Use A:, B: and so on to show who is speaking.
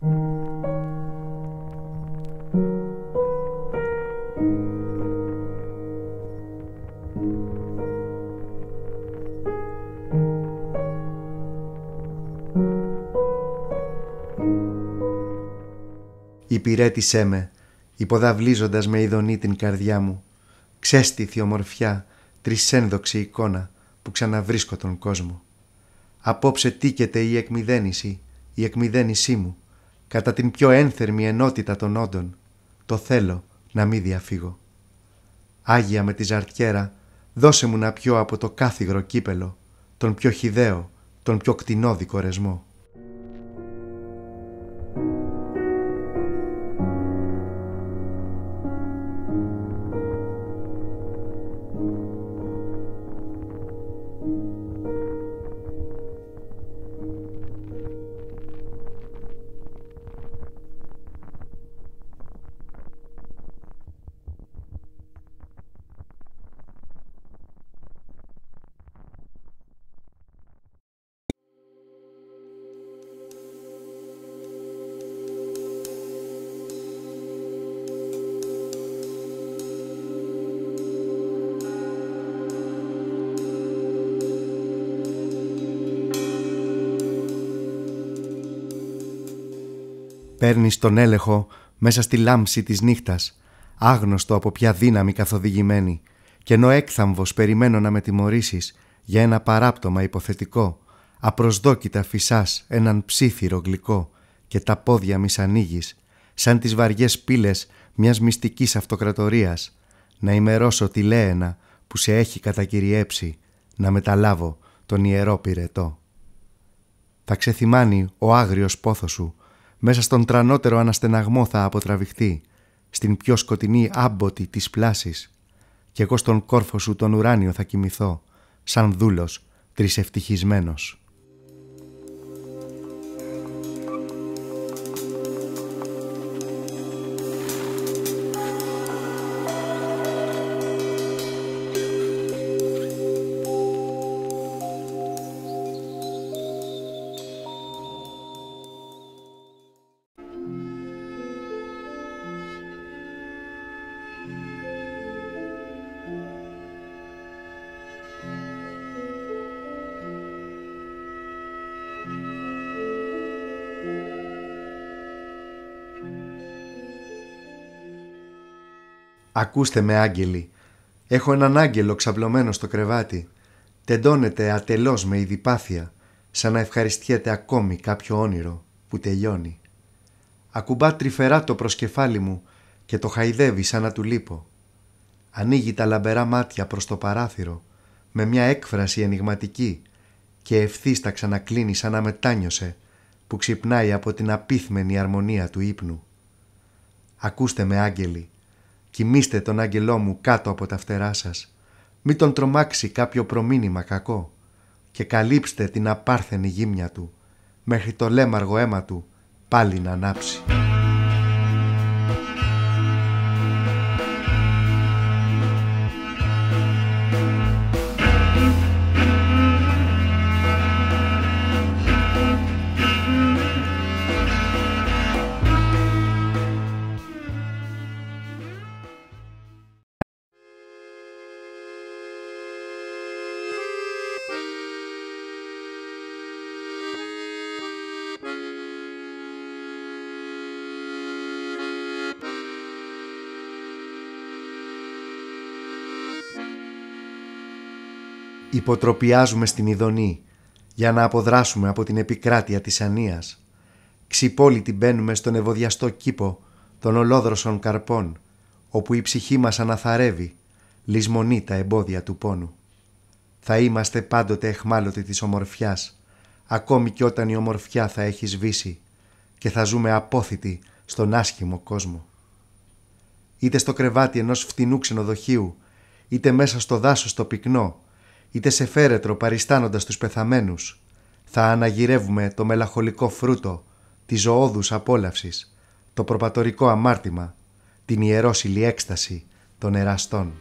A: Υπηρέτησέ με, υποδαβλίζοντας με ειδονή την καρδιά μου, ξέστηθη ομορφιά, τρισένδοξη εικόνα που ξαναβρίσκω τον κόσμο. Απόψε τίκεται η εκμυδένησή μου, κατά την πιο ένθερμη ενότητα των όντων, το θέλω να μη διαφύγω. Άγια με τη ζαρτιέρα, δώσε μου να πιω από το κάθυγρο κύπελο, τον πιο χυδαίο, τον πιο κτηνόδη κορεσμό. Παίρνεις τον έλεγχο μέσα στη λάμψη της νύχτας, άγνωστο από ποια δύναμη καθοδηγημένη, και ενώ έκθαμβος περιμένω να με τιμωρήσεις για ένα παράπτωμα υποθετικό, απροσδόκητα φυσάς έναν ψήθυρο γλυκό και τα πόδια μη σ' ανοίγεις, σαν τις βαριές πύλες μιας μυστικής αυτοκρατορίας, να ημερώσω τη Λέενα που σε έχει κατακυριέψει, να μεταλάβω τον ιερό πυρετό. Θα ξεθυμάνει ο άγριος πόθος σου, μέσα στον τρανότερο αναστεναγμό θα αποτραβηχτεί, στην πιο σκοτεινή άμποτη της πλάσης, κι εγώ στον κόρφο σου τον ουράνιο θα κοιμηθώ, σαν δούλος τρισευτυχισμένος. Ακούστε με, άγγελοι, έχω έναν άγγελο ξαπλωμένο στο κρεβάτι. Τεντώνεται ατελώς με ειδιπάθεια, σαν να ευχαριστιέται ακόμη κάποιο όνειρο που τελειώνει. Ακουμπά τρυφερά το προσκεφάλι μου και το χαϊδεύει σαν να του λείπω. Ανοίγει τα λαμπερά μάτια προς το παράθυρο με μια έκφραση ενιγματική και ευθύς τα ξανακλίνει σαν να μετάνιωσε που ξυπνάει από την απίθμενη αρμονία του ύπνου. Ακούστε με, άγγελοι, κοιμήστε τον άγγελό μου κάτω από τα φτερά σας, μη τον τρομάξει κάποιο προμήνυμα κακό, και καλύψτε την απάρθενη γύμνια του μέχρι το λέμαργο αίμα του πάλι να ανάψει. Υποτροπιάζουμε στην ειδονή για να αποδράσουμε από την επικράτεια της ανίας. Ξυπόλυτοι μπαίνουμε στον ευωδιαστό κήπο των ολόδροσων καρπών, όπου η ψυχή μας αναθαρεύει, λησμονεί τα εμπόδια του πόνου. Θα είμαστε πάντοτε αιχμάλωτοι της ομορφιάς, ακόμη κι όταν η ομορφιά θα έχει σβήσει, και θα ζούμε απόθητοι στον άσχημο κόσμο. Είτε στο κρεβάτι ενός φτηνού ξενοδοχείου, είτε μέσα στο δάσος το πυκνό, είτε σε φέρετρο παριστάνοντας τους πεθαμένους, θα αναγυρεύουμε το μελαγχολικό φρούτο της ζωώδους απόλαυσης, το προπατορικό αμάρτημα, την ιερόσιλη έκσταση των εραστών.